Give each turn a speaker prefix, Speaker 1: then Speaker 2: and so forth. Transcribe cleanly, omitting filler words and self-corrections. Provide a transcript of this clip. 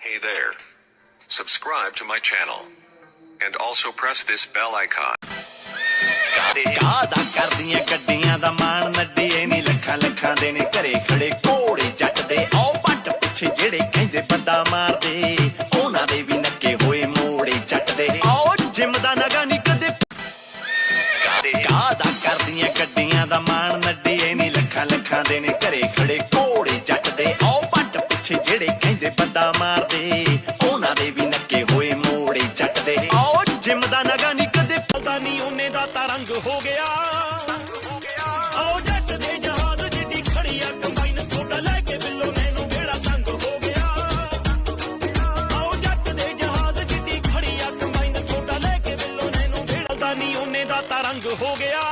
Speaker 1: Hey there. Subscribe to my channel. And also press this bell icon.
Speaker 2: ਕਾਦਾ ਕਰਦੀਆਂ ਗੱਡੀਆਂ ਦਾ ਮਾਣ ਨੱਡੀਏ ਨੀ ਲੱਖਾਂ ਲੱਖਾਂ ਦੇ ਨੇ ਘਰੇ ਖੜੇ ਘੋੜੇ ਜੱਟ ਦੇ ਆਓ ਪੱਟ ਪਿੱਛੇ ਜਿਹੜੇ ਕਹਿੰਦੇ ਬੰਦਾ ਮਾਰਦੇ ਉਹਨਾਂ ਦੇ ਵੀ ਨੱਕੇ ਹੋਏ ਮੋੜੇ ਜੱਟ ਦੇ ਆਓ ਜਿਮ ਦਾ ਨਗਾ ਨੀ ਕਦੇ ਕਾਦਾ ਕਰਦੀਆਂ ਗੱਡੀਆਂ ਦਾ ਮਾਣ ਨੱਡੀਏ ਨੀ ਲੱਖਾਂ ਲੱਖਾਂ ਦੇ ਨੇ ਘਰੇ ਖੜੇ ਘੋੜੇ ਜੱਟ ਦੇ ਆਓ ਪੱਟ ਪਿੱਛੇ ਜਿਹੜੇ ਕਹਿੰਦੇ ਬੰਦਾ ਮਾਰਦੇ ਉਹਨਾਂ ਦੇ ਵੀ ਨੱਕੇ ਹੋਏ ਮੋੜੇ ਜੱਟ ਦੇ ਆਓ ਜਿਮ ਦਾ ਨਗਾ ਨੀ ਕਦੇ ਪਤਾ ਨਹੀਂ ਉਹਨੇ ਦਾ ਤਾਂ ਰੰਗ ਹੋ ਗਿਆ ਆਓ ਜੱਟ ਦੇ ਜਹਾਜ਼ ਜਿੱਡੀ ਖੜੀ ਆ ਕੰਬਾਈਨ ਛੋਟਾ ਲੈ ਕੇ ਬਿੱਲੋ ਨੈਨੂੰ ਬੇੜਾ ਸੰਗ ਹੋ ਗਿਆ ਆਓ ਜੱਟ ਦੇ ਜਹਾਜ਼ ਜਿੱਡੀ ਖੜੀ ਆ ਕੰਬਾਈਨ ਛੋਟਾ ਲੈ ਕੇ ਬਿੱਲੋ ਨੈਨੂੰ ਬੇੜਾ ਦਾ ਨਹੀਂ ਉਹਨੇ ਦਾ ਤਾਂ ਰੰਗ ਹੋ ਗਿਆ